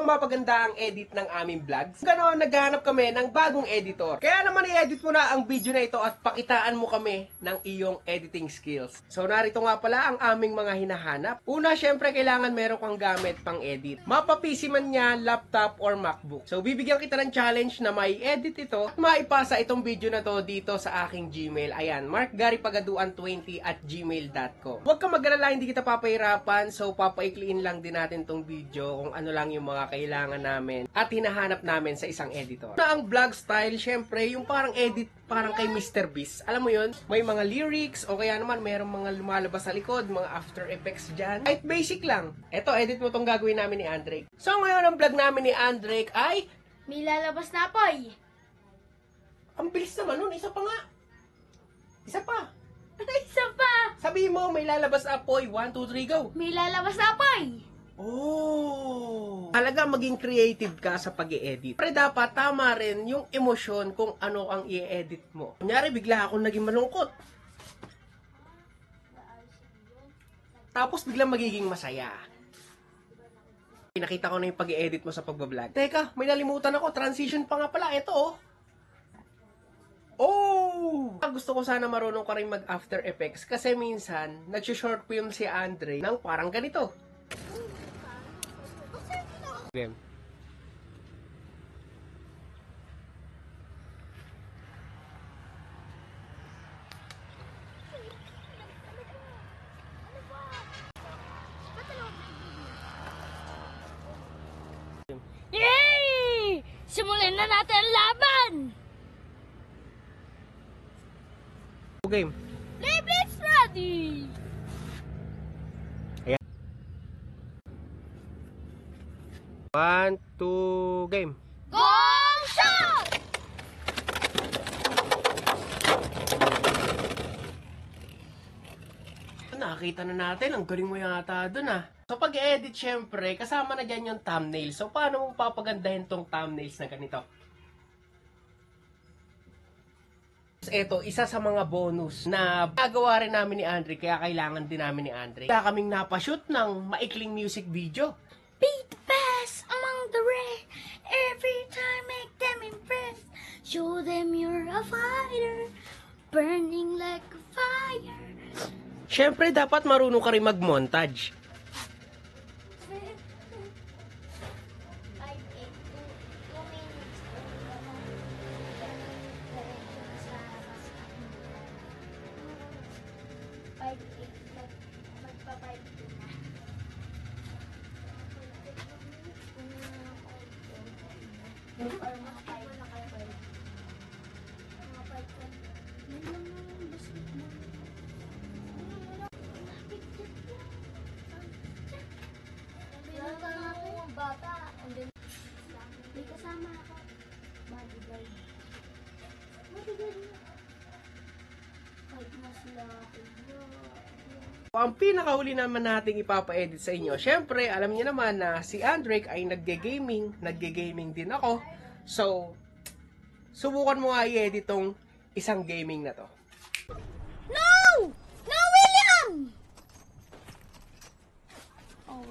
bang mapaganda ang edit ng aming vlogs? Ganoon, naghahanap kami ng bagong editor. Kaya naman i-edit mo na ang video na ito at pakitaan mo kami ng iyong editing skills. So narito nga pala ang aming mga hinahanap. Una, syempre kailangan meron kang gamit pang edit. Mapa-PC man niya, laptop or MacBook. So bibigyan kita ng challenge na may edit ito at maipasa itong video na to dito sa aking Gmail. Ayan, markgaripagaduan20@gmail.com. Huwag kang mag-alala, hindi kita papahirapan. So papaikliin lang din natin tong video kung ano lang yung mga kailangan namin at hinahanap namin sa isang editor. Na ang vlog style, syempre, yung parang edit parang kay Mr. Beast. Alam mo yun? May mga lyrics o kaya naman mayroong mga lumalabas sa likod, mga after effects dyan. Kahit basic lang. Eto, edit mo tong gagawin namin ni Andrake. So ngayon ang vlog namin ni Andrake ay may lalabas na apoy. ang bilis naman nun. Isa pa nga. Isa pa. Isa pa. Sabihin mo, may lalabas na apoy. 1, 2, 3, go. May lalabas na apoy. Oh! Talaga maging creative ka sa pag-i-edit. Pero dapat tama rin yung emosyon kung ano ang i-edit mo. Kunyari, bigla akong naging malungkot. Tapos biglang magiging masaya. Nakita ko na yung pag-i-edit mo sa pagbablog. Teka, may nalimutan ako. Transition pa nga pala. Ito oh. Oh! Gusto ko sana marunong ka rin mag After Effects kasi minsan, nag-short film si Andre ng parang ganito. Game. Yay! Simulan na natin ang laban! Game. Blades ready! 1, 2, game. Gong shot! Nakita na natin, ang galing mo yata dun ah. So pag-edit syempre, kasama na dyan yung thumbnail. So paano mo papagandahin tong thumbnails na ganito? Ito, isa sa mga bonus na gagawa rin namin ni Andre, kaya kailangan din namin ni Andre. Kaya kaming napashoot ng maikling music video. Beat the best among the rest. Every time make them impressed. Show them you're a fighter, burning like a fire. Syempre, dapat marunong ka rin mag-montage. Bata, may kasama ako. Bodyguard. Kahit mas laki Ang pinakahuli naman nating ipapa-edit sa inyo, syempre, alam niyo naman na si Andrake ay nagge-gaming din ako. So, subukan mo nga i-edit tong isang gaming na to. No! No, William! Oh.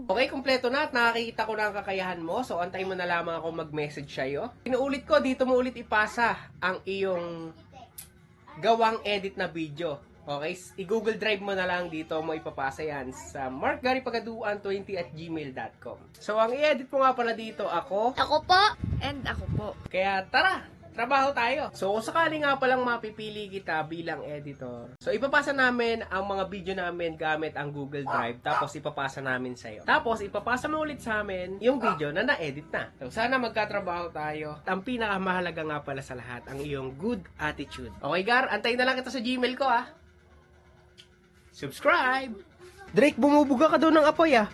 Okay, kumpleto na at nakakita ko na ang kakayahan mo. So, antayin mo na lamang ako mag-message sa'yo. Inuulit ko, dito mo ulit ipasa ang iyong gawang edit na video. Okay? I-Google Drive mo na lang dito mo ipapasa yan sa markgaripagaduan20@gmail.com. So, ang i-edit mo nga pala dito ako. Ako po. And ako po. Kaya tara, trabaho tayo. So, kung sakali nga palang mapipili kita bilang editor, so ipapasa namin ang mga video namin gamit ang Google Drive, tapos ipapasa namin sa'yo. Tapos, ipapasa mo ulit sa amin yung video na na-edit na. So, sana magkatrabaho tayo. Ang pinakamahalaga nga pala sa lahat, ang iyong good attitude. Okay, Gar? Antayin na lang kita sa Gmail ko, ah. Subscribe! Drake, bumubuga ka daw ng apoy, ah.